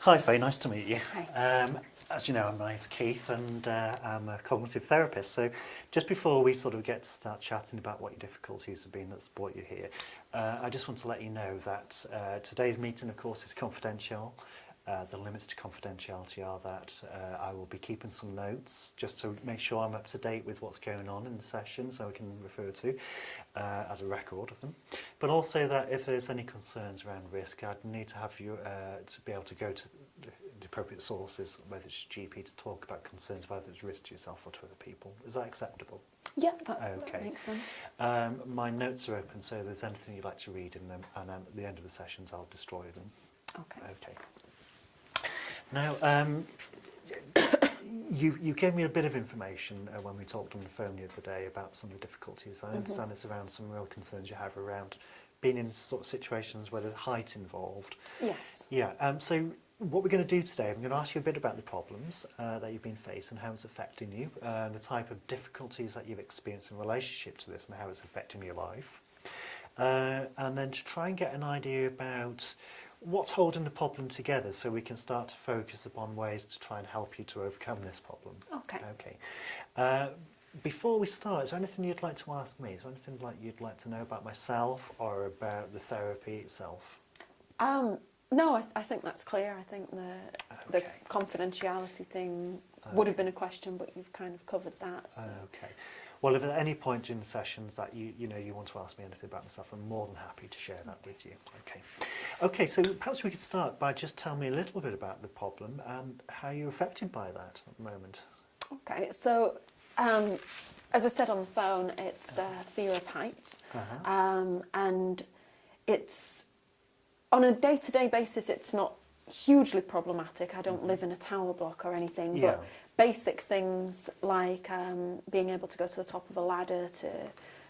Hi Faye, nice to meet you. Hi. As you know, my name's Keith and I'm a cognitive therapist. So just before we sort of get to start chatting about what your difficulties have been that's brought you here, I just want to let you know that today's meeting, of course, is confidential. The limits to confidentiality are that I will be keeping some notes just to make sure I'm up to date with what's going on in the session, so I can refer to as a record of them. But also that if there's any concerns around risk, I'd need to have you to be able to go to the appropriate sources, whether it's GP, to talk about concerns, whether it's risk to yourself or to other people. Is that acceptable? Yeah, that makes sense. My notes are open, so if there's anything you'd like to read in them, and then at the end of the sessions I'll destroy them. Okay. Now, you gave me a bit of information when we talked on the phone the other day about some of the difficulties. I understand it's around some real concerns you have around being in sort of situations where there's height involved. Yes. Yeah. So what we're going to do today, I'm going to ask you a bit about the problems that you've been facing, how it's affecting you, the type of difficulties that you've experienced in relationship to this and how it's affecting your life. And then to try and get an idea about what's holding the problem together so we can start to focus upon ways to try and help you to overcome this problem. Okay. Before we start, is there anything you'd like to ask me? Is there anything you'd like to know about myself or about the therapy itself? No, I think that's clear. I think the confidentiality thing would have been a question, but you've kind of covered that. So. Okay. Well, if at any point during the sessions that you want to ask me anything about myself, I'm more than happy to share that with you. Okay, so perhaps we could start by just telling me a little bit about the problem and how you're affected by that at the moment. Okay, so as I said on the phone, it's fear of heights, and it's on a day-to-day basis. It's not hugely problematic. I don't live in a tower block or anything, but basic things like being able to go to the top of a ladder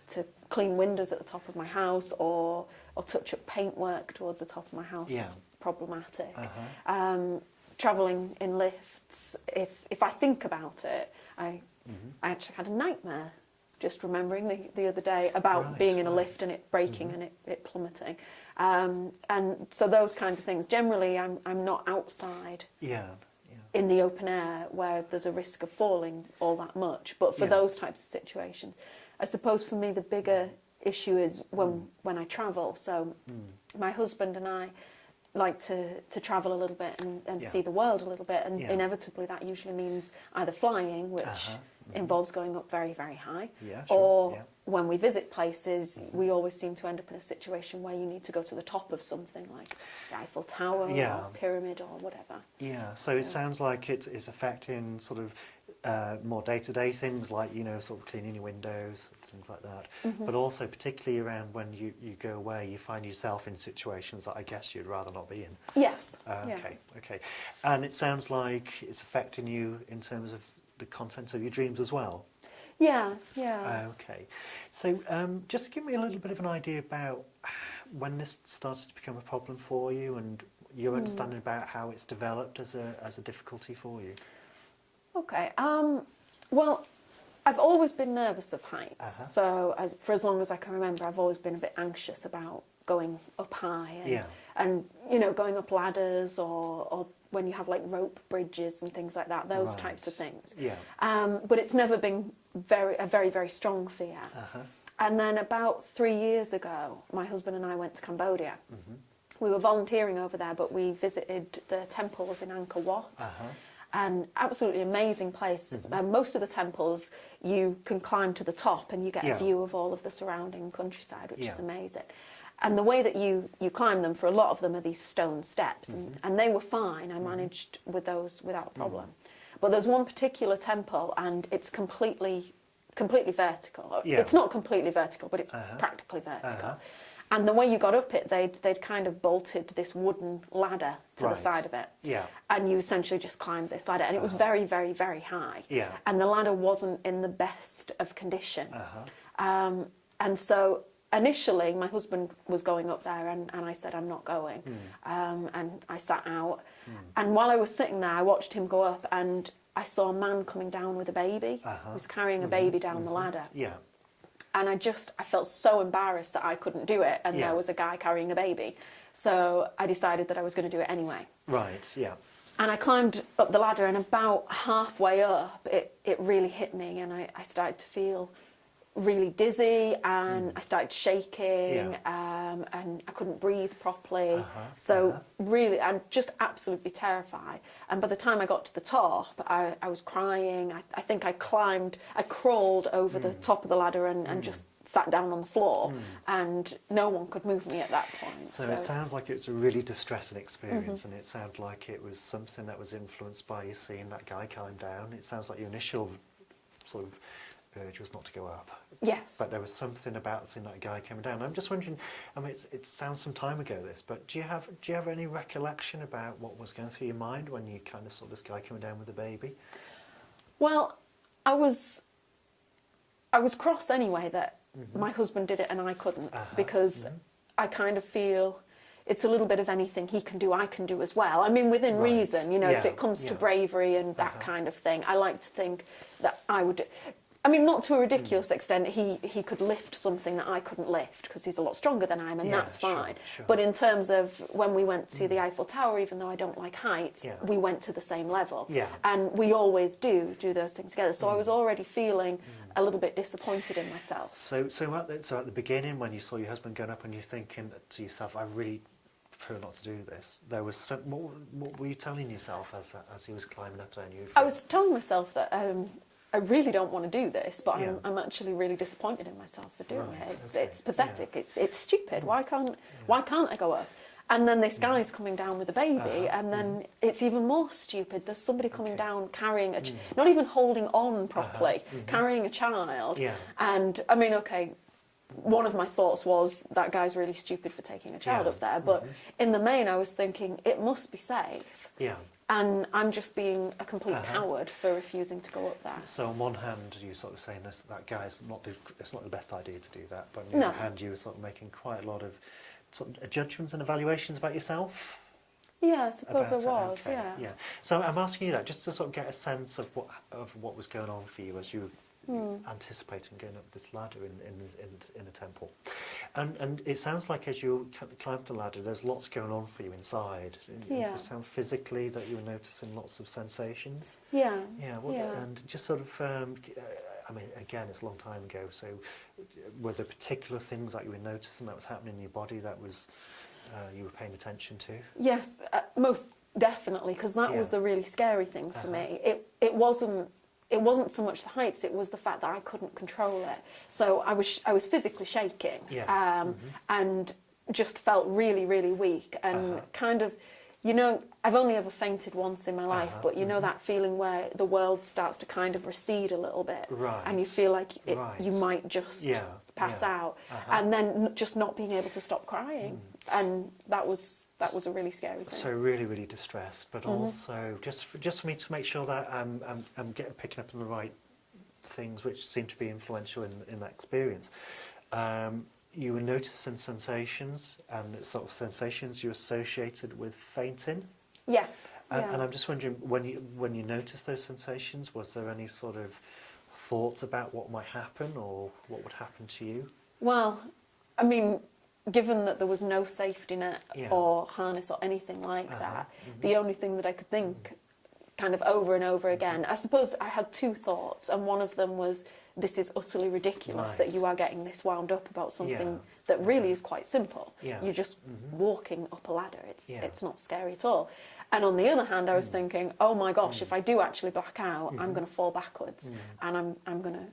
to clean windows at the top of my house or touch up paintwork towards the top of my house is problematic. Travelling in lifts, if I think about it, I actually had a nightmare just remembering the other day about being in a lift and it breaking and it plummeting. And so those kinds of things. Generally, I'm not outside in the open air where there's a risk of falling all that much. But for those types of situations, I suppose for me the bigger issue is when I travel. So my husband and I like to travel a little bit and see the world a little bit, and inevitably that usually means either flying, which involves going up very, very high, or when we visit places, we always seem to end up in a situation where you need to go to the top of something like the Eiffel Tower or pyramid or whatever. Yeah, so it sounds like it's affecting sort of more day-to-day things like, sort of cleaning your windows, things like that. But also particularly around when you go away, you find yourself in situations that I guess you'd rather not be in. Yes. Okay. And it sounds like it's affecting you in terms of the content of your dreams as well. Yeah. Okay. So just give me a little bit of an idea about when this started to become a problem for you and your understanding about how it's developed as a difficulty for you. Okay. Well, I've always been nervous of heights. So for as long as I can remember, I've always been a bit anxious about going up high and going up ladders or when you have like rope bridges and things like that, those types of things. But it's never been a very, very strong fear. And then about 3 years ago, my husband and I went to Cambodia. We were volunteering over there, but we visited the temples in Angkor Wat. An absolutely amazing place. Most of the temples you can climb to the top and you get a view of all of the surrounding countryside, which is amazing. And the way that you climb them, for a lot of them, are these stone steps, and they were fine. I managed with those without a problem. But there's one particular temple, and it's completely vertical. It's not completely vertical, but it's practically vertical. And the way you got up it, they'd kind of bolted this wooden ladder to the side of it. And you essentially just climbed this ladder. And it was very, very, very high. And the ladder wasn't in the best of condition. And so initially, my husband was going up there and I said, I'm not going. And I sat out. And while I was sitting there, I watched him go up and I saw a man coming down with a baby. He was carrying a baby down the ladder. and I felt so embarrassed that I couldn't do it, and there was a guy carrying a baby. So I decided that I was going to do it anyway. Right, yeah. And I climbed up the ladder, and about halfway up, it really hit me, and I started to feel really dizzy, and I started shaking, and I couldn't breathe properly. Really, I'm just absolutely terrified. And by the time I got to the top, I was crying. I think I crawled over the top of the ladder and just sat down on the floor, and no one could move me at that point. So it sounds like it was a really distressing experience, and it sounded like it was something that was influenced by you seeing that guy climb down. It sounds like your initial sort of urge was not to go up. Yes. But there was something about seeing that guy coming down. I'm just wondering, I mean, it sounds some time ago this, but do you have any recollection about what was going through your mind when you kind of saw this guy coming down with a baby? Well, I was cross anyway that my husband did it and I couldn't, because I kind of feel it's a little bit of anything he can do, I can do as well. I mean, within reason, you know, if it comes to bravery and that kind of thing, I like to think that I would. I mean, not to a ridiculous extent. He could lift something that I couldn't lift because he's a lot stronger than I am, and that's fine. Sure. But in terms of when we went to the Eiffel Tower, even though I don't like heights, we went to the same level. And we always do those things together. So I was already feeling a little bit disappointed in myself. So at the beginning, when you saw your husband going up and you're thinking to yourself, I really prefer not to do this, there was some, what were you telling yourself as he was climbing up there? And you I was telling myself that I really don't want to do this, but I'm actually really disappointed in myself for doing it. It's pathetic. It's stupid. Why can't I go up? And then this guy's coming down with a baby, and then it's even more stupid. There's somebody coming down carrying not even holding on properly, carrying a child. And I mean, okay, one of my thoughts was that guy's really stupid for taking a child up there, but in the main, I was thinking it must be safe. And I'm just being a complete coward for refusing to go up there. So on one hand, you were sort of saying that guy's it's not the best idea to do that, but on the other hand, you were sort of making quite a lot of sort of judgments and evaluations about yourself. Yeah, I suppose I was. Yeah. So I'm asking you that just to sort of get a sense of what was going on for you as you were anticipating going up this ladder in a temple. And it sounds like as you climbed the ladder, there's lots going on for you inside. It sounds physically that you were noticing lots of sensations. Yeah. And just sort of, I mean, again, it's a long time ago, so were there particular things that you were noticing that was happening in your body that was you were paying attention to? Yes, most definitely, because that was the really scary thing for me. It wasn't so much the heights; it was the fact that I couldn't control it. So I was physically shaking, and just felt really, really weak, and kind of, you know, I've only ever fainted once in my life, but you know that feeling where the world starts to kind of recede a little bit, and you feel like you might just pass out, and then just not being able to stop crying, and that was a really scary thing. So really, really distressed, but also just for me to make sure that I'm picking up on the right things which seem to be influential in that experience. You were noticing sensations, and sort of sensations you associated with fainting. Yes. And I'm just wondering, when you noticed those sensations, was there any sort of thoughts about what might happen or what would happen to you? Well, I mean, given that there was no safety net or harness or anything like that, the only thing that I could think kind of over and over again, I suppose I had two thoughts, and one of them was, this is utterly ridiculous that you are getting this wound up about something that really is quite simple. You're just walking up a ladder. It's not scary at all. And on the other hand, I was thinking, oh my gosh, if I do actually black out, I'm going to fall backwards, and I'm going to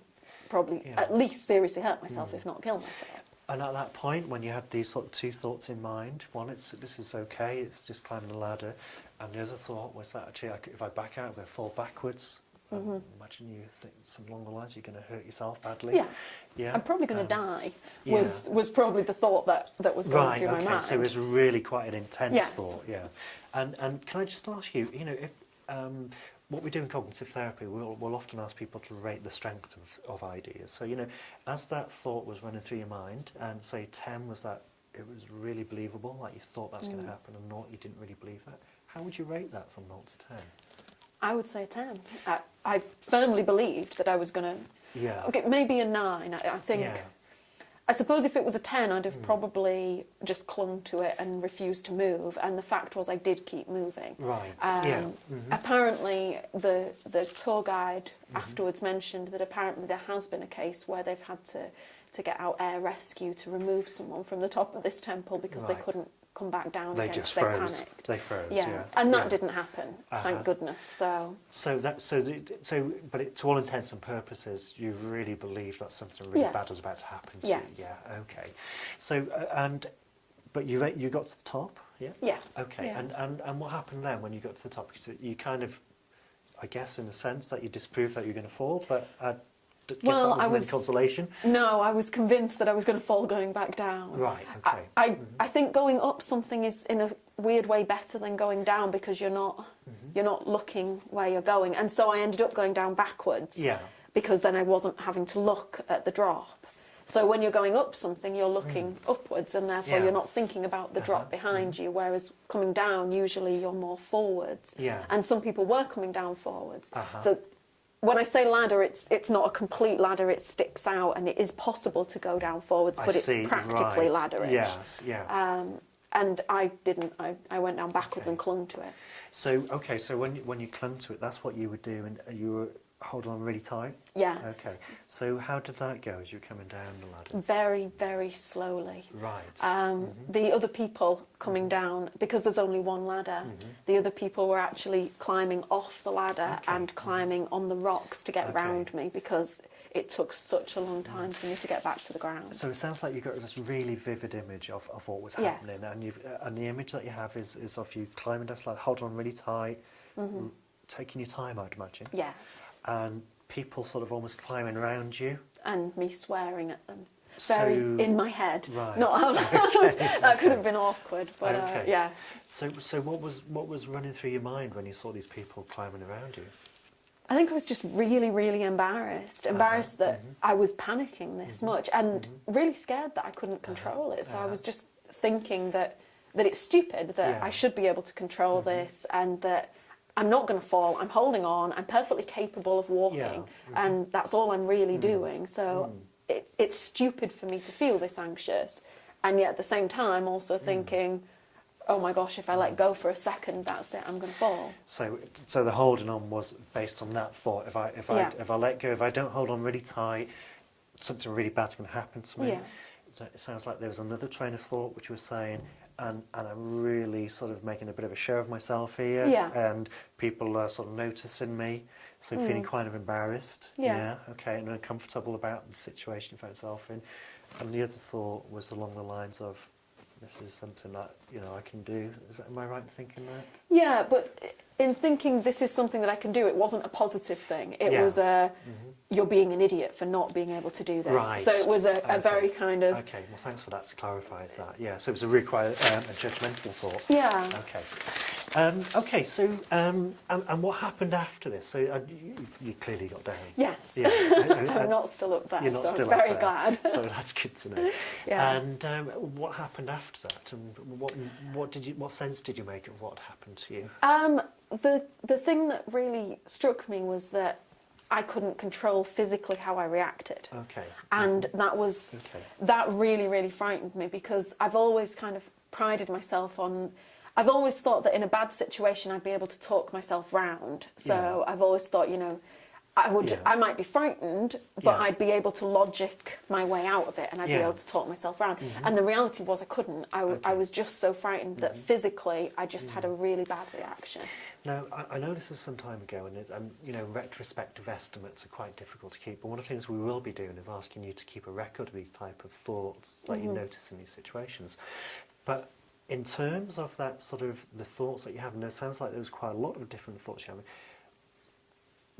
probably at least seriously hurt myself, if not kill myself. And at that point, when you had these sort of two thoughts in mind, one, this is okay, it's just climbing a ladder, and the other thought was that actually, if I back out, I'm going to fall backwards. Imagine you think something along the lines, you're going to hurt yourself badly. Yeah. I'm probably going to die. Was probably the thought that was going through my mind. So it was really quite an intense thought. Yeah. And can I just ask you, you know, if what we do in cognitive therapy, we'll often ask people to rate the strength of ideas. So, you know, as that thought was running through your mind, and say 10 was that it was really believable, like you thought that's going to happen, and 0, you didn't really believe that, how would you rate that from 0 to 10? I would say 10. I firmly believed that I was going to Yeah. Okay, maybe a 9. I think. Yeah. I suppose if it was a 10, I'd have probably just clung to it and refused to move. And the fact was, I did keep moving. Right. Apparently, the tour guide afterwards mentioned that apparently there has been a case where they've had to get out air rescue to remove someone from the top of this temple because they couldn't come back down They again. just They froze. panicked. They froze. Yeah, and that didn't happen. Thank goodness. So but to all intents and purposes, you really believe that something really bad was about to happen to you. Yeah. Okay. So but you got to the top. Yeah. Yeah. Okay. Yeah. And what happened then when you got to the top? Because you kind of, I guess, in a sense that you disproved that you were going to fall, but. Guess that wasn't any consolation. No, I was convinced that I was going to fall going back down. Right. Okay. I think going up something is in a weird way better than going down because you're not looking where you're going, and so I ended up going down backwards. Yeah. Because then I wasn't having to look at the drop. So when you're going up something, you're looking upwards, and therefore you're not thinking about the drop behind you. Whereas coming down, usually you're more forwards. Yeah. And some people were coming down forwards. So. When I say ladder, it's not a complete ladder, it sticks out, and it is possible to go down forwards, but it's practically ladderish. Yes, yeah. And I didn't. I went down backwards and clung to it. So, so when you clung to it, that's what you would do, and you were holding on really tight? Yes. Okay. So how did that go as you were coming down the ladder? Very, very slowly. Right. The other people coming down, because there's only one ladder, the other people were actually climbing off the ladder and climbing on the rocks to get round me because it took such a long time for me to get back to the ground. So it sounds like you got this really vivid image of what was happening, and the image that you have is of you climbing down, like holding on really tight, taking your time, I'd imagine. Yes. And people sort of almost climbing around you. And me swearing at them. So, very in my head. Right. Not out loud. That could have been awkward, but yes. So what was running through your mind when you saw these people climbing around you? I think I was just really, really embarrassed. Embarrassed that I was panicking this much, and really scared that I couldn't control it. So I was just thinking that it's stupid, that I should be able to control this, and that I'm not going to fall. I'm holding on. I'm perfectly capable of walking, and that's all I'm really doing. So it's stupid for me to feel this anxious, and yet at the same time also thinking, oh my gosh, if I let go for a second, that's it, I'm going to fall. So the holding on was based on that thought. If I let go, if I don't hold on really tight, something really bad's going to happen to me. Yeah. It sounds like there was another train of thought which was saying, and I'm really sort of making a bit of a show of myself here, and people are sort of noticing me, so feeling kind of embarrassed, okay, and uncomfortable about the situation you found yourself in. And the other thought was along the lines of, this is something that, I can do. Am I right in thinking that? Yeah, but in thinking this is something that I can do, it wasn't a positive thing. It was you're being an idiot for not being able to do this. Right. So it was a very kind of... Okay, well, thanks for that. To clarify that. Yeah, so it was a really quite a judgmental thought. Yeah. Okay. Okay, so, and what happened after this? So you clearly got down. Yes. Yeah. I'm not still up there, You're not so still I'm very up there. glad. So that's good to know. Yeah. And what happened after that? And what sense did you make of what happened to you? The thing that really struck me was that I couldn't control physically how I reacted. Okay. And that really, really frightened me, because I've always kind of prided myself on... I've always thought that in a bad situation I'd be able to talk myself round. So I've always thought, I might be frightened, but I'd be able to logic my way out of it, and I'd be able to talk myself round. And the reality was I couldn't. I was just so frightened that physically I just had a really bad reaction. Now, I know this is some time ago, and retrospective estimates are quite difficult to keep, but one of the things we will be doing is asking you to keep a record of these type of thoughts that you notice in these situations. But in terms of that sort of the thoughts that you have, and it sounds like there was quite a lot of different thoughts you have,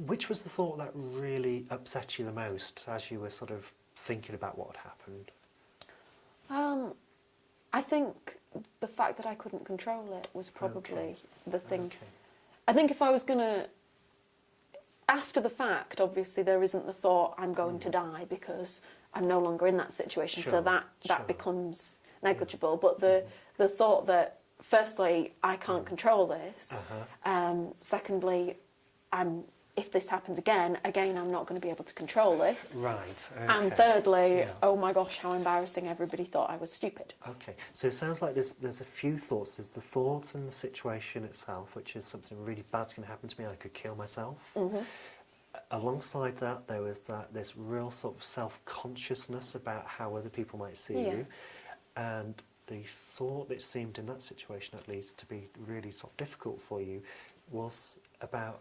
which was the thought that really upset you the most as you were sort of thinking about what had happened? I think the fact that I couldn't control it was probably the thing. Okay. I think if I was going to... After the fact, obviously, there isn't the thought, I'm going to die, because I'm no longer in that situation, so that becomes negligible. But the thought that, firstly, I can't control this, secondly, I'm if this happens again, I'm not going to be able to control this. Right. Okay. And thirdly, Yeah. oh my gosh, how embarrassing, everybody thought I was stupid. Okay, so it sounds like there's a few thoughts. There's the thoughts and the situation itself, which is something really bad's going to happen to me. I could kill myself. Alongside that, there was this real sort of self-consciousness about how other people might see you, and the thought that seemed in that situation, at least, to be really sort of difficult for you, was about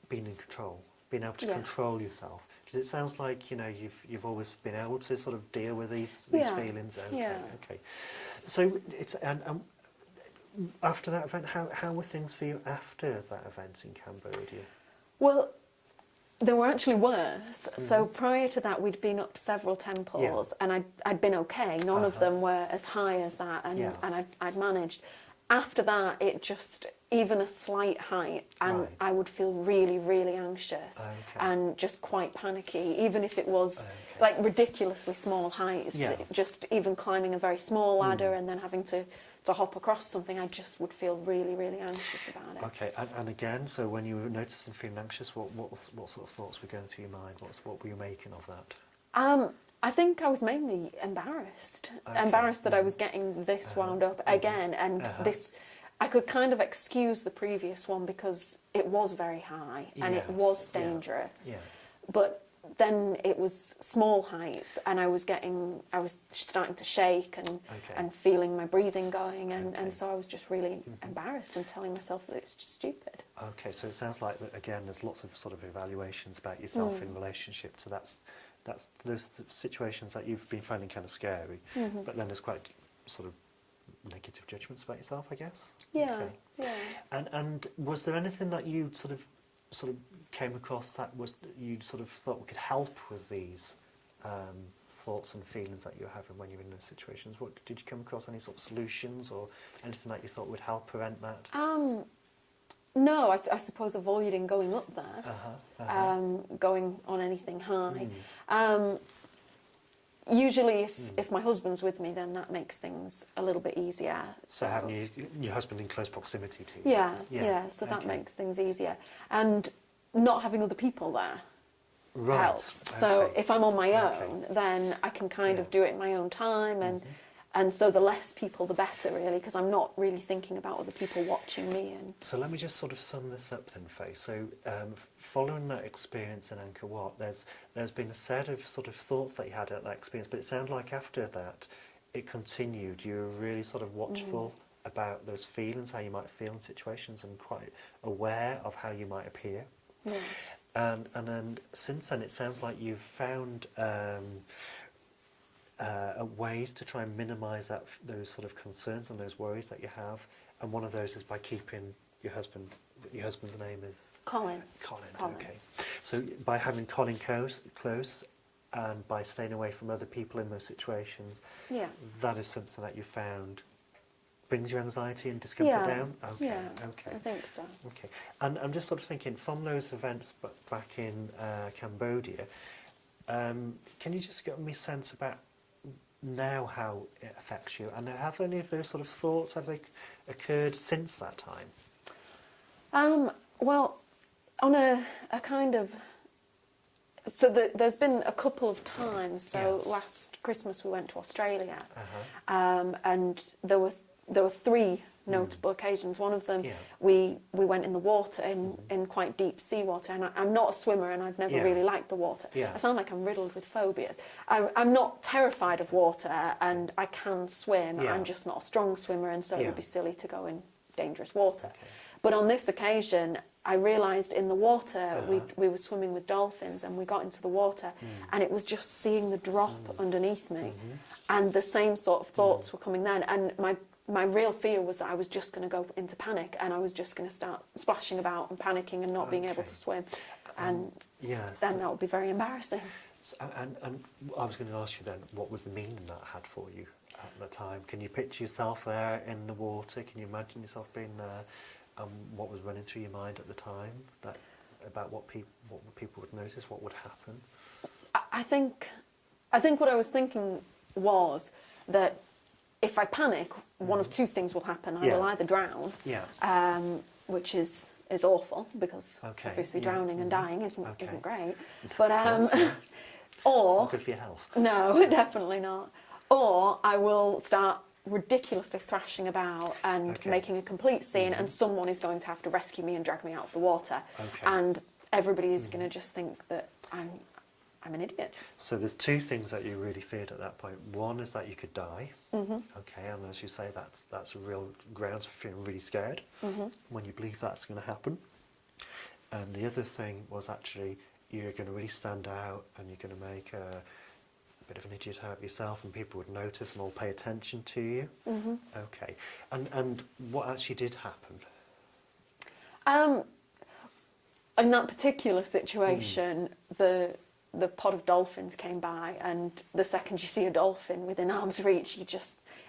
being in control, being able to control yourself. Because it sounds like you've always been able to sort of deal with these feelings. Okay. So it's and after that event, how were things for you after that event in Cambodia? Well, they were actually worse. So prior to that, we'd been up several temples, and I'd been okay. None of them were as high as that, and I'd managed. After that, it just, even a slight height, and I would feel really, really anxious and just quite panicky, even if it was like ridiculously small heights. Just even climbing a very small ladder and then having to hop across something, I just would feel really, really anxious about it. Okay, and again, so when you were noticing feeling anxious, what sort of thoughts were going through your mind? What were you making of that? I think I was mainly embarrassed. Embarrassed that I was getting this wound up again, and this, I could kind of excuse the previous one because it was very high and it was dangerous. But then it was small heights, and I was starting to shake and feeling my breathing going, and so I was just really embarrassed and telling myself that it's just stupid. Okay, so it sounds like, again, there's lots of sort of evaluations about yourself in relationship to that's those situations that you've been finding kind of scary, but then there's quite sort of negative judgments about yourself, I guess. Yeah. And was there anything that you sort of came across that you sort of thought could help with these thoughts and feelings that you're having when you're in those situations? Did you come across any sort of solutions or anything that you thought would help prevent that? No, I suppose avoiding going up there, going on anything high. Usually if my husband's with me, then that makes things a little bit easier. So having your husband in close proximity to you? Yeah, so that makes things easier. And not having other people there helps. So if I'm on my own, then I can kind of do it in my own time, and so the less people, the better, really, because I'm not really thinking about other people watching me. And so let me just sort of sum this up then, Faye. So following that experience in Angkor Wat, there's been a set of sort of thoughts that you had at that experience, but it sounded like after that it continued. You were really sort of watchful about those feelings, how you might feel in situations, and quite aware of how you might appear. And then since then, it sounds like you've found ways to try and minimise those sort of concerns and those worries that you have, and one of those is by keeping your husband. Your husband's name is Colin. Colin. Okay. So by having Colin close, and by staying away from other people in those situations, that is something that you found brings your anxiety and discomfort down. Okay. Okay. I think so. Okay. And I'm just sort of thinking, from those events back in Cambodia, can you just give me a sense about now how it affects you, and have any of those sort of thoughts, have they occurred since that time? Well, on a kind of, so there's been a couple of times. So last Christmas we went to Australia, and there were three notable occasions. One of them, we went in the water, in quite deep seawater, and I'm not a swimmer, and I've never really liked the water. I sound like I'm riddled with phobias. I'm not terrified of water, and I can swim. I'm just not a strong swimmer, and so it would be silly to go in dangerous water. But on this occasion, I realised in the water, we were swimming with dolphins, and we got into the water, and it was just seeing the drop underneath me, and the same sort of thoughts were coming then, and my real fear was that I was just going to go into panic, and I was just going to start splashing about and panicking and not being able to swim, and then that would be very embarrassing. So, and I was going to ask you then, what was the meaning that had for you at the time? Can you picture yourself there in the water? Can you imagine yourself being there? What was running through your mind at the time about what people would notice, what would happen? I think what I was thinking was that if I panic, one of two things will happen. I will either drown, which is is awful because Okay, obviously yeah, drowning and dying isn't Okay. great. But Of course, yeah. It's or not good for your health. no, definitely not. Or I will start ridiculously thrashing about and Okay. making a complete scene, and someone is going to have to rescue me and drag me out of the water, Okay. and everybody is going to just think that I'm an idiot. So there's two things that you really feared at that point. One is that you could die. Okay, and as you say, that's a real grounds for feeling really scared when you believe that's going to happen. And the other thing was actually you're going to really stand out, and you're going to make a bit of an idiot out of yourself, and people would notice and all pay attention to you. Okay, and what actually did happen? In that particular situation, the pod of dolphins came by, and the second you see a dolphin within arm's reach,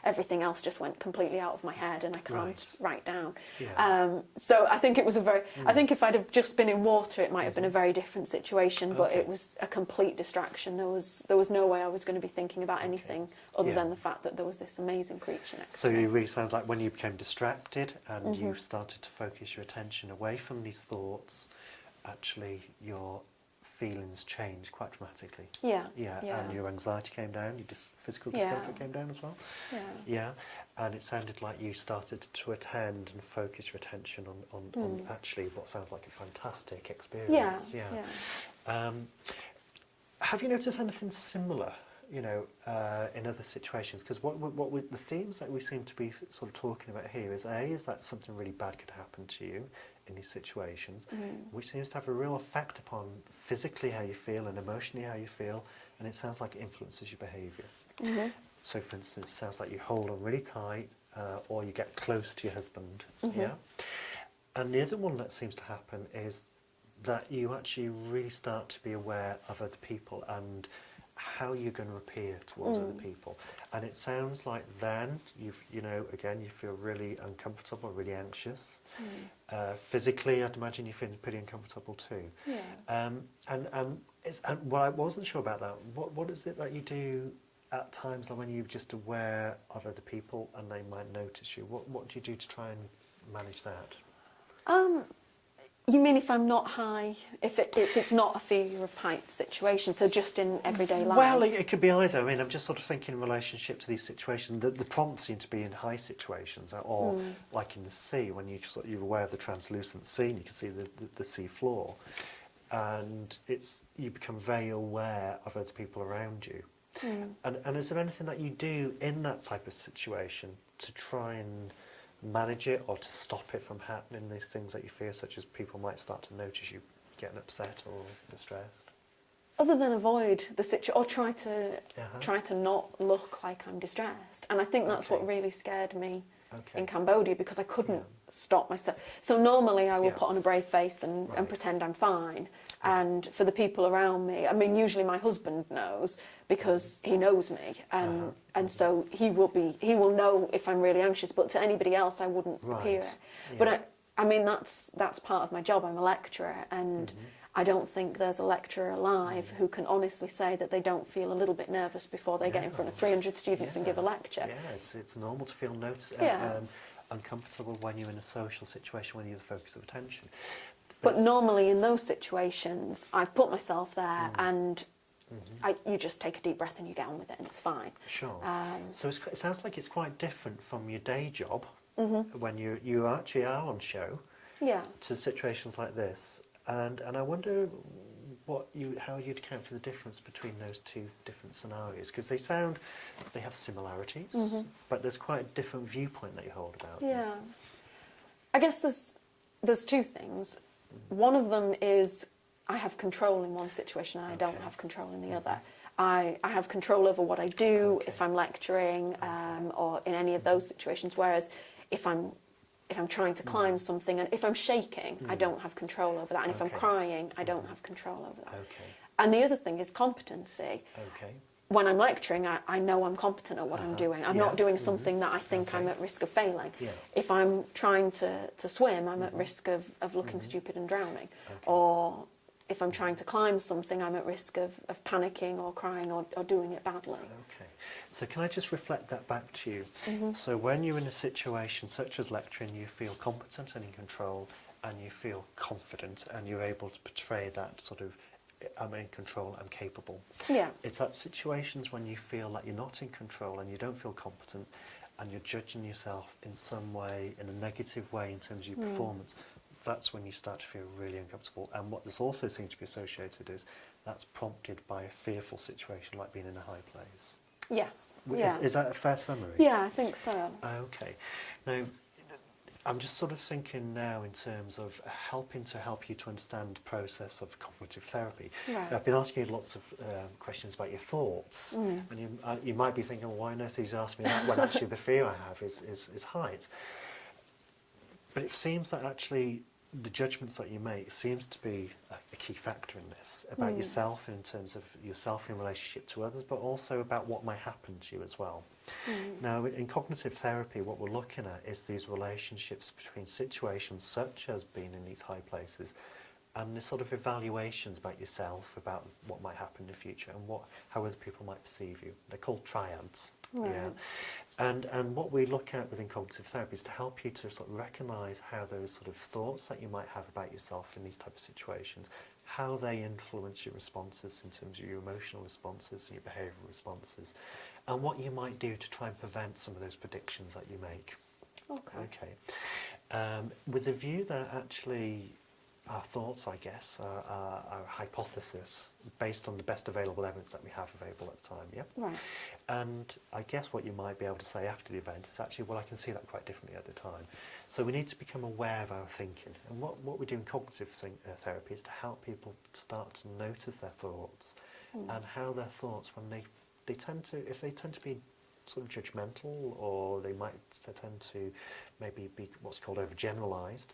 everything else just went completely out of my head, and I can't write down. Yeah. So I think it was I think if I'd have just been in water, it might have been a very different situation, but it was a complete distraction. There was no way I was going to be thinking about anything other than the fact that there was this amazing creature next So to me. you really sound like when you became distracted and you started to focus your attention away from these thoughts, actually your feelings changed quite dramatically. Yeah. And your anxiety came down, your physical discomfort came down as well. Yeah. And it sounded like you started to attend and focus your attention on actually what sounds like a fantastic experience. Have you noticed anything similar, in other situations? Because the themes that we seem to be sort of talking about here is that something really bad could happen to you in these situations, which seems to have a real effect upon physically how you feel and emotionally how you feel, and it sounds like it influences your behaviour. So, for instance, it sounds like you hold on really tight, or you get close to your husband. And the other one that seems to happen is that you actually really start to be aware of other people and how you're going to appear towards other people. And it sounds like then you feel really uncomfortable, really anxious. Physically, I'd imagine you're feeling pretty uncomfortable too. And what I wasn't sure about that, what is it that you do at times like when you're just aware of other people and they might notice you? What do you do to try and manage that? You mean if I'm not high, if it's not a fear of heights situation, so just in everyday life? Well, it could be either. I mean, I'm just sort of thinking in relationship to these situations. The prompts seem to be in high situations, or like in the sea, when you're aware of the translucent sea and you can see the sea floor, and you become very aware of other people around you. And is there anything that you do in that type of situation to try and manage it or to stop it from happening, these things that you fear, such as people might start to notice you getting upset or distressed? Other than avoid the situation, or try to not look like I'm distressed. And I think that's what really scared me in Cambodia, because I couldn't stop myself. So normally I will put on a brave face and pretend I'm fine. And for the people around me, I mean, usually my husband knows because he knows me, and so he will know if I'm really anxious. But to anybody else, I wouldn't appear. But I mean, that's part of my job. I'm a lecturer, and I don't think there's a lecturer alive who can honestly say that they don't feel a little bit nervous before they get in front of 300 students and give a lecture. Yeah, it's normal to feel uncomfortable when you're in a social situation, when you're the focus of attention. But normally in those situations, I've put myself there, and you just take a deep breath and you get on with it, and it's fine. Sure. So it sounds like it's quite different from your day job, when you actually are on show, to situations like this. And I wonder how you'd account for the difference between those two different scenarios, because they have similarities, but there's quite a different viewpoint that you hold about them. Yeah. I guess there's two things. One of them is I have control in one situation and I don't have control in the other. I have control over what I do if I'm lecturing, or in any of those situations, whereas if I'm trying to climb something, and if I'm shaking, I don't have control over that, and if I'm crying, I don't have control over that. And the other thing is competency. When I'm lecturing, I know I'm competent at what I'm doing. I'm not doing something that I think I'm at risk of failing. If I'm trying to swim, I'm at risk of looking stupid and drowning. Or if I'm trying to climb something, I'm at risk of panicking or crying or doing it badly. So can I just reflect that back to you? So when you're in a situation such as lecturing, you feel competent and in control, and you feel confident and you're able to portray that sort of, I'm in control, I'm capable. Yeah. It's at situations when you feel like you're not in control and you don't feel competent and you're judging yourself in some way, in a negative way in terms of your performance, that's when you start to feel really uncomfortable. And what this also seems to be associated is that's prompted by a fearful situation like being in a high place. Yes. Yeah. Is that a fair summary? Yeah, I think so. Okay. Now, I'm just sort of thinking now in terms of help you to understand the process of cognitive therapy. Right. I've been asking you lots of questions about your thoughts, and you might be thinking, well, why on earth he's asked me that when actually the fear I have is height. But it seems that actually the judgments that you make seems to be a key factor in this, about yourself in terms of yourself in relationship to others, but also about what might happen to you as well. Now, in cognitive therapy, what we're looking at is these relationships between situations such as being in these high places and the sort of evaluations about yourself, about what might happen in the future and how other people might perceive you. They're called triads. Right. Yeah. And what we look at within cognitive therapy is to help you to sort of recognise how those sort of thoughts that you might have about yourself in these type of situations, how they influence your responses in terms of your emotional responses and your behavioural responses, and what you might do to try and prevent some of those predictions that you make. Okay. With the view that actually our thoughts, I guess, are a hypothesis based on the best available evidence that we have available at the time, yeah? Right. And I guess what you might be able to say after the event is actually, well, I can see that quite differently at the time. So we need to become aware of our thinking. And what we do in cognitive therapy is to help people start to notice their thoughts and how their thoughts, when they tend to be sort of judgmental, or they tend to maybe be what's called overgeneralized,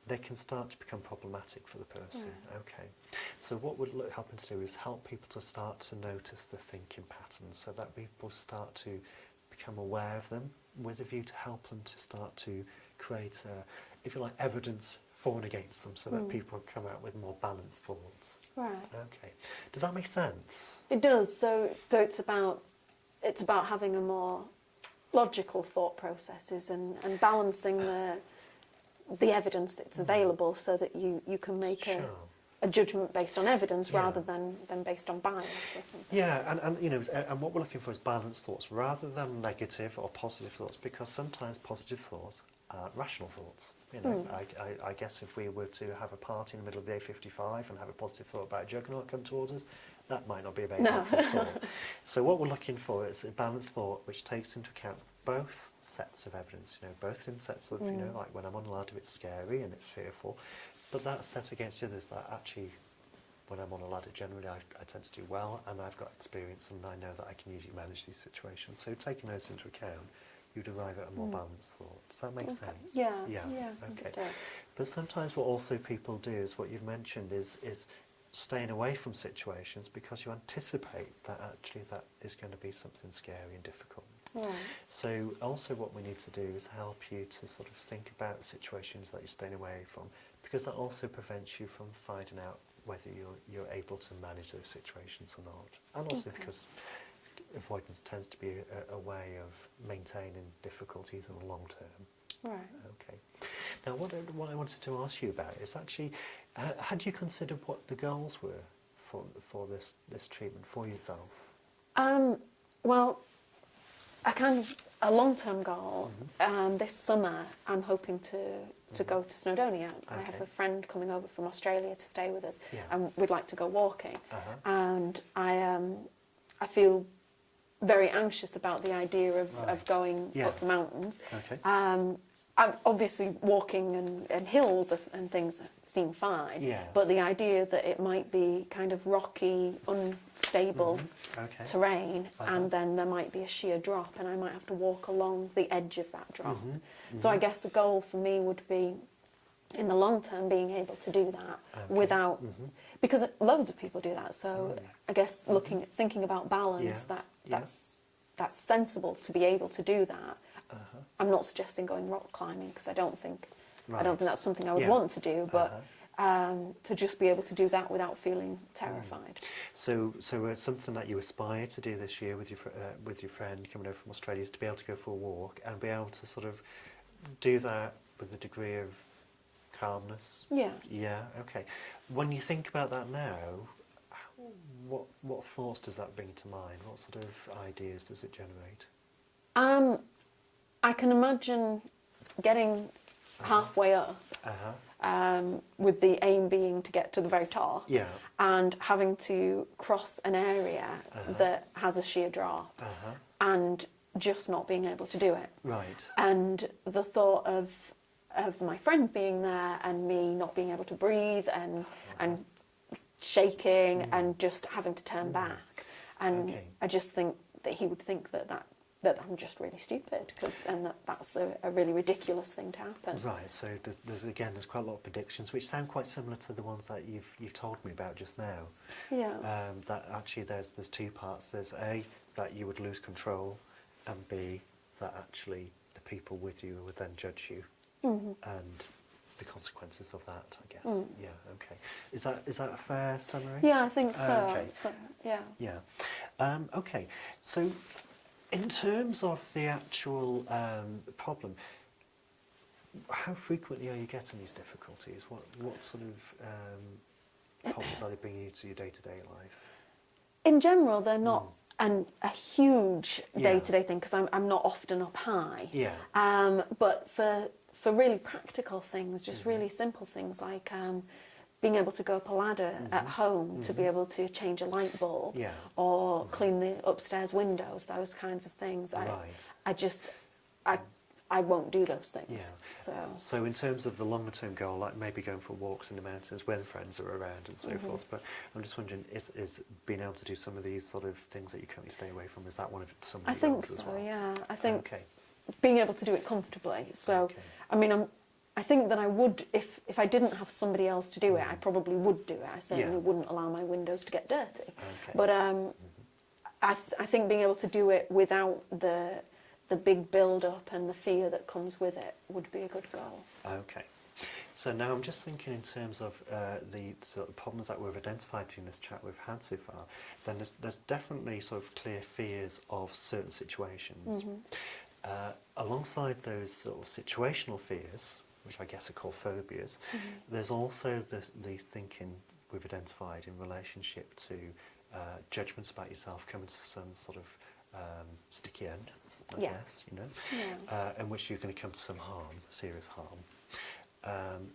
they can start to become problematic for the person. Okay. So what we're helping to do is help people to start to notice the thinking patterns, so that people start to become aware of them, with a view to help them to start to create, if you like, evidence for and against them, so that people come out with more balanced thoughts. Right. Okay. Does that make sense? It does. So it's about having a more logical thought processes and balancing the evidence that's available, so that you can make a judgment based on evidence rather than based on bias or something. Yeah, and what we're looking for is balanced thoughts rather than negative or positive thoughts, because sometimes positive thoughts are rational thoughts. I guess if we were to have a party in the middle of the A55 and have a positive thought about a juggernaut come towards us, that might not be a very helpful thought. So what we're looking for is a balanced thought which takes into account both sets of evidence, both in sets of, like when I'm on a ladder it's scary and it's fearful, but that's set against the others that actually, when I'm on a ladder generally I tend to do well, and I've got experience and I know that I can usually manage these situations. So taking those into account, you derive at a more balanced thought. Does that make sense? Yeah. Okay. I think it does. But sometimes what also people do is what you've mentioned is staying away from situations because you anticipate that actually that is going to be something scary and difficult. Right. So also what we need to do is help you to sort of think about situations that you're staying away from, because that also prevents you from finding out whether you're able to manage those situations or not. And also because avoidance tends to be a way of maintaining difficulties in the long term. Right. Okay. Now what I wanted to ask you about is actually, had you considered what the goals were for this treatment for yourself? Well, a long-term goal. This summer, I'm hoping to go to Snowdonia. I have a friend coming over from Australia to stay with us, and we'd like to go walking. And I feel very anxious about the idea of going up the mountains. Okay. Obviously, walking and hills and things seem fine, but the idea that it might be kind of rocky, unstable terrain, and then there might be a sheer drop, and I might have to walk along the edge of that drop. So I guess a goal for me would be, in the long term, being able to do that without, because loads of people do that. So I guess thinking about balance, that's sensible to be able to do that. I'm not suggesting going rock climbing, because I don't think that's something I would want to do, but to just be able to do that without feeling terrified. So something that you aspire to do this year with your friend coming over from Australia is to be able to go for a walk and be able to sort of do that with a degree of calmness. Yeah. Yeah. Okay. When you think about that now, what thoughts does that bring to mind? What sort of ideas does it generate? I can imagine getting halfway up, with the aim being to get to the very top, Yeah. and having to cross an area that has a sheer drop, and just not being able to do it. Right. And the thought of my friend being there and me not being able to breathe and shaking and just having to turn back. And Okay. I just think that he would think that I'm just really stupid, and that's a really ridiculous thing to happen. Right. So there's quite a lot of predictions which sound quite similar to the ones that you've told me about just now. Yeah. That actually there's two parts. There's A, that you would lose control, and B, that actually the people with you would then judge you, and the consequences of that, I guess. Yeah. Okay. Is that a fair summary? Yeah, I think so. Okay. So, yeah. Yeah. Okay. So, in terms of the actual problem, how frequently are you getting these difficulties? What sort of problems are they bringing you to your day-to-day life? In general, they're not a huge Yeah. day-to-day thing, because I'm not often up high. Yeah. But for really practical things, just really simple things like being able to go up a ladder at home to be able to change a light bulb, Yeah. or clean the upstairs windows, those kinds of things. I won't do those things. Yeah. So in terms of the longer term goal, like maybe going for walks in the mountains when friends are around and so forth, but I'm just wondering, is being able to do some of these sort of things that you currently stay away from, is that one of some of I your think goals so, as well? yeah. I think Okay. being able to do it comfortably. So, Okay. I mean, I think that I would, if I didn't have somebody else to do it, I probably would do it. I certainly wouldn't allow my windows to get dirty. Okay. But I think being able to do it without the big build-up and the fear that comes with it would be a good goal. Okay. So now I'm just thinking in terms of the sort of problems that we've identified during this chat we've had so far, then there's definitely sort of clear fears of certain situations. Alongside those sort of situational fears, which I guess are called phobias, there's also the thinking we've identified in relationship to judgments about yourself coming to some sort of sticky end, I guess, you know, in which you're going to come to some harm, serious harm.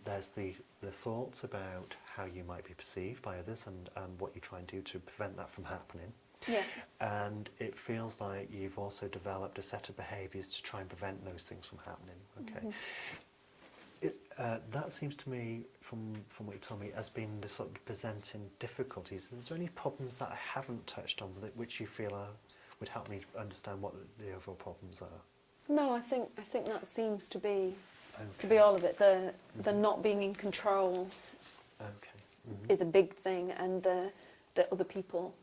There's the thoughts about how you might be perceived by others and what you try and do to prevent that from happening. Yeah. And it feels like you've also developed a set of behaviours to try and prevent those things from happening. Okay. That seems to me, from what you told me, as being the sort of presenting difficulties. Is there any problems that I haven't touched on which you feel would help me understand what the overall problems are? No, I think that seems to be all of it. The not being in control is a big thing, and the other people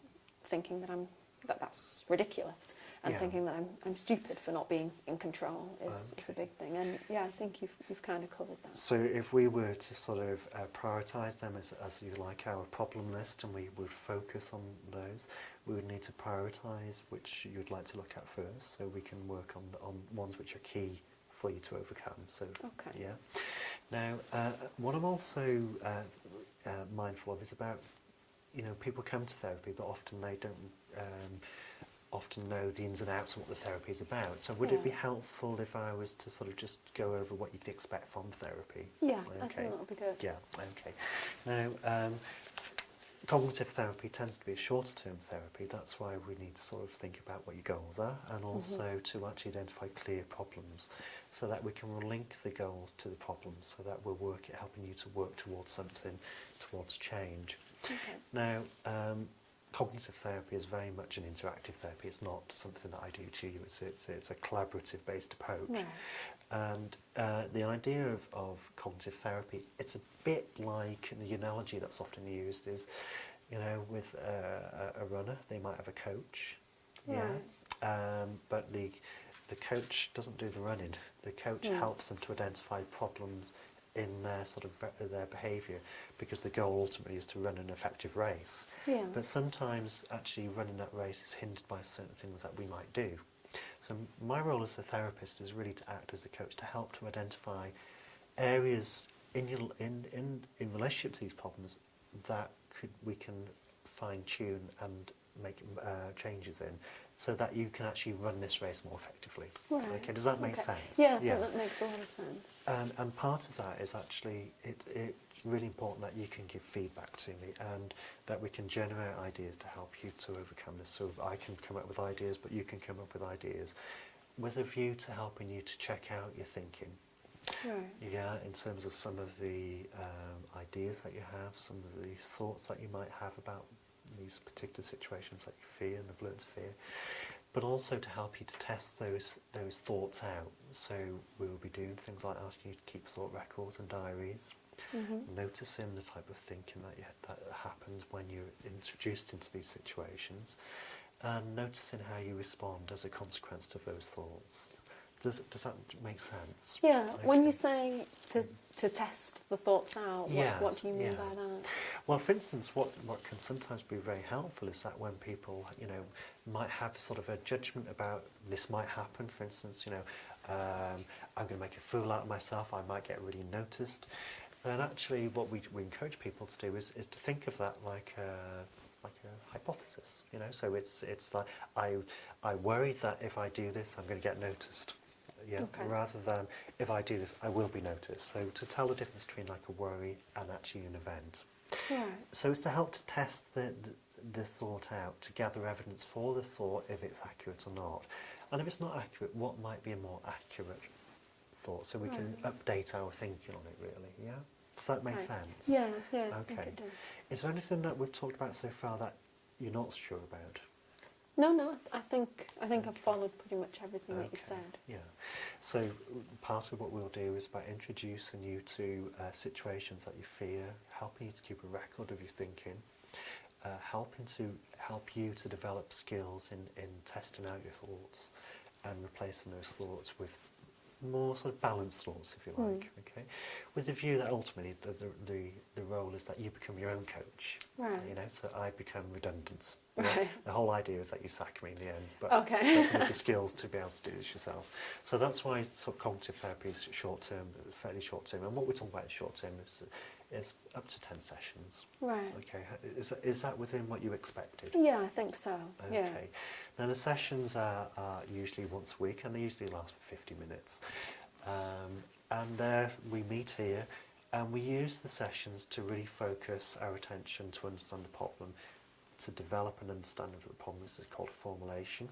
thinking that that's ridiculous, and thinking that I'm stupid for not being in control is a big thing. And yeah, I think you've kind of covered that. So if we were to sort of prioritise them as you like our problem list, and we would focus on those, we would need to prioritise which you'd like to look at first, so we can work on ones which are key for you to overcome. So yeah. Now, what I'm also mindful of is about, you know, people come to therapy, but often they don't often know the ins and outs of what the therapy is about. So would it be helpful if I was to sort of just go over what you can expect from therapy? Yeah, I think that would be good. Yeah, okay. Now, cognitive therapy tends to be a shorter term therapy. That's why we need to sort of think about what your goals are, and also to actually identify clear problems so that we can link the goals to the problems, so that we're helping you to work towards something, towards change. Okay. Now, cognitive therapy is very much an interactive therapy. It's not something that I do to you. It's a collaborative based approach. Right. And the idea of cognitive therapy, it's a bit like the analogy that's often used is, you know, with a runner, they might have a coach, but the coach doesn't do the running. The coach helps them to identify problems in their sort of their behaviour, because the goal ultimately is to run an effective race. Yeah. But sometimes actually running that race is hindered by certain things that we might do. So my role as a therapist is really to act as a coach to help to identify areas in relationship to these problems, we can fine tune and make changes in, so that you can actually run this race more effectively. Right. Okay, does that make sense? Yeah, I think that makes a lot of sense. And part of that is actually it's really important that you can give feedback to me, and that we can generate ideas to help you to overcome this. So I can come up with ideas, but you can come up with ideas with a view to helping you to check out your thinking. Right. Yeah, in terms of some of the ideas that you have, some of the thoughts that you might have about these particular situations that you fear and have learned to fear, but also to help you to test those thoughts out. So we will be doing things like asking you to keep thought records and diaries, noticing the type of thinking that happens when you're introduced into these situations, and noticing how you respond as a consequence of those thoughts. Does that make sense? Yeah. Okay. When you say to test the thoughts out, what do you mean by that? Well, for instance, what can sometimes be very helpful is that when people, might have sort of a judgment about this might happen. For instance, I'm going to make a fool out of myself. I might get really noticed. And actually, what we encourage people to do is to think of that like a hypothesis. So it's like I worry that if I do this, I'm going to get noticed. Yeah, Okay. rather than if I do this, I will be noticed. So to tell the difference between like a worry and actually an event. Right. So it's to help to test the thought out, to gather evidence for the thought if it's accurate or not. And if it's not accurate, what might be a more accurate thought? So we can update our thinking on it, really. Yeah. Does that make sense? Yeah. I Okay. think it does. Is there anything that we've talked about so far that you're not sure about? No. I think I've followed pretty much everything that you said. Yeah. So part of what we'll do is by introducing you to situations that you fear, helping you to keep a record of your thinking, help you to develop skills in testing out your thoughts and replacing those thoughts with more sort of balanced thoughts, if you like. Okay, with the view that ultimately the role is that you become your own coach. Right. So I become redundant. Right. The whole idea is that you sack me in the end, but Okay. you have the skills to be able to do this yourself. So that's why sort of cognitive therapy is short-term, fairly short-term. And what we're talking about in short-term is up to 10 sessions. Right. Okay, is that within what you expected? Yeah, I think so. Okay. Yeah. Now the sessions are usually once a week, and they usually last for 50 minutes. And we meet here, and we use the sessions to really focus our attention to understand the problem, to develop an understanding of the problem. This is called formulation,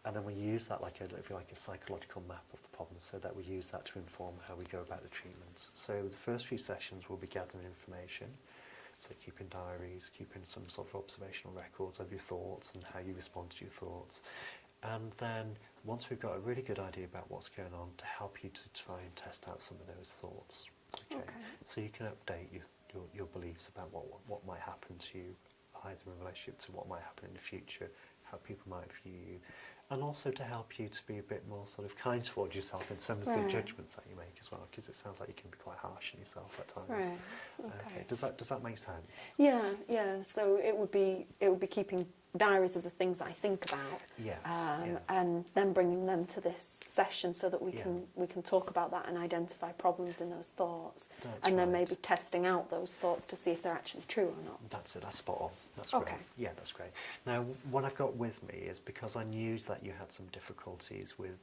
and then we use that like a psychological map of the problem, so that we use that to inform how we go about the treatment. So the first few sessions we'll be gathering information, so keeping diaries, keeping some sort of observational records of your thoughts and how you respond to your thoughts. And then once we've got a really good idea about what's going on, to help you to try and test out some of those thoughts. Okay. So you can update your beliefs about what might happen to you, either in relationship to what might happen in the future, how people might view you, and also to help you to be a bit more sort of kind towards yourself in terms of the judgments that you make as well, because it sounds like you can be quite harsh on yourself at times. Right. Okay. Does that make sense? Yeah. So it would be keeping diaries of the things that I think about, Yes. and then bringing them to this session so that we can talk about that and identify problems in those thoughts, and then maybe testing out those thoughts to see if they're actually true or not. That's it. That's spot on. That's Okay. great. Yeah, that's great. Now, what I've got with me is, because I knew that you had some difficulties with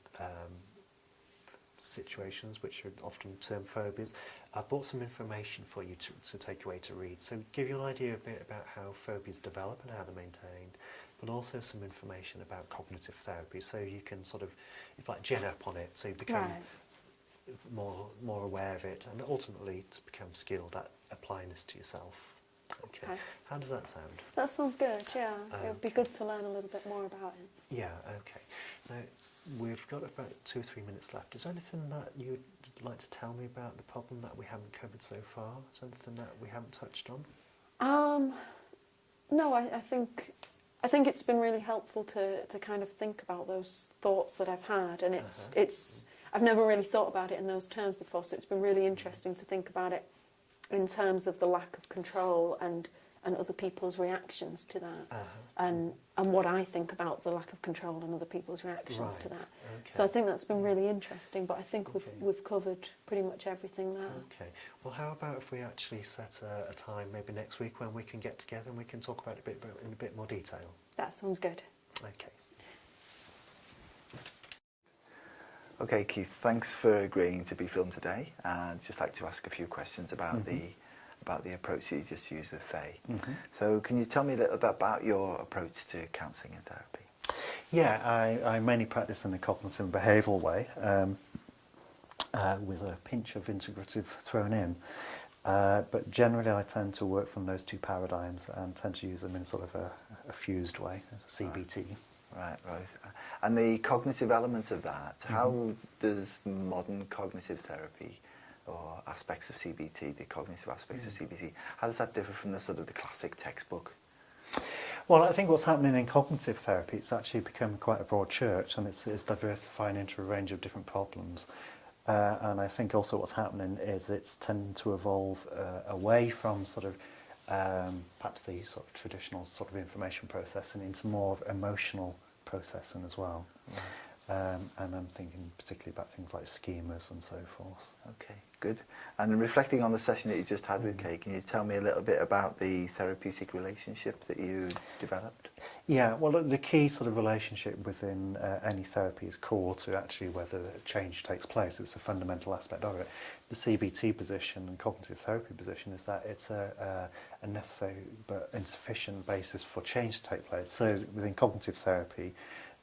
situations which are often termed phobias, I brought some information for you to take away to read. So give you an idea a bit about how phobias develop and how they're maintained, but also some information about cognitive therapy, so you can sort of, if like, gin up on it, so you become more aware of it, and ultimately to become skilled at applying this to yourself. Okay. How does that sound? That sounds good. Yeah, it would be good to learn a little bit more about it. Yeah. Okay. Now we've got about 2 or 3 minutes left. Is there anything that you'd like to tell me about the problem that we haven't covered so far? Is there anything that we haven't touched on? No, I think it's been really helpful to kind of think about those thoughts that I've had, and it's I've never really thought about it in those terms before, so it's been really interesting to think about it in terms of the lack of control and and other people's reactions to that, and what I think about the lack of control and other people's reactions to that. Okay. So I think that's been really interesting, but I think we've covered pretty much everything there. Okay. Well, how about if we actually set a time, maybe next week, when we can get together and we can talk about it in a bit more detail? That sounds good. Okay. Okay, Keith, thanks for agreeing to be filmed today. I'd just like to ask a few questions about the approach that you just used with Faye. So can you tell me a little bit about your approach to counselling and therapy? Yeah, I mainly practice in a cognitive and behavioural way, with a pinch of integrative thrown in. But generally I tend to work from those two paradigms and tend to use them in sort of a fused way, CBT. Right. And the cognitive element of that, how does modern cognitive therapy or aspects of CBT, the cognitive aspects of CBT, how does that differ from the sort of the classic textbook? Well, I think what's happening in cognitive therapy, it's actually become quite a broad church, and it's diversifying into a range of different problems. And I think also what's happening is it's tending to evolve away from sort of perhaps the sort of traditional sort of information processing into more of emotional processing as well. Right. And I'm thinking particularly about things like schemas and so forth. Okay, good. And reflecting on the session that you just had with Kay, can you tell me a little bit about the therapeutic relationship that you developed? Yeah, well, the key sort of relationship within any therapy is core to actually whether change takes place. It's a fundamental aspect of it. The CBT position and cognitive therapy position is that it's a necessary but insufficient basis for change to take place. So within cognitive therapy,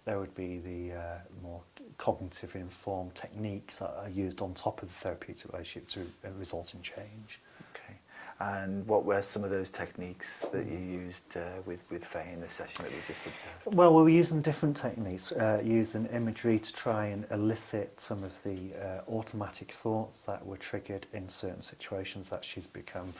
there would be the more cognitive informed techniques that are used on top of the therapeutic relationship to result in change. Okay. And what were some of those techniques that you used with Faye in the session that we just observed? Well, we were using different techniques, using imagery to try and elicit some of the automatic thoughts that were triggered in certain situations that she's become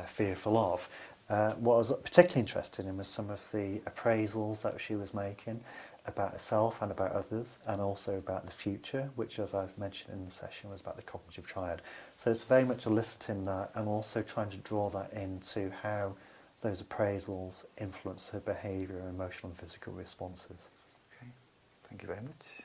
fearful of. What I was particularly interested in was some of the appraisals that she was making about herself and about others, and also about the future, which, as I've mentioned in the session, was about the cognitive triad. So it's very much eliciting that and also trying to draw that into how those appraisals influence her behaviour, emotional and physical responses. Okay, thank you very much.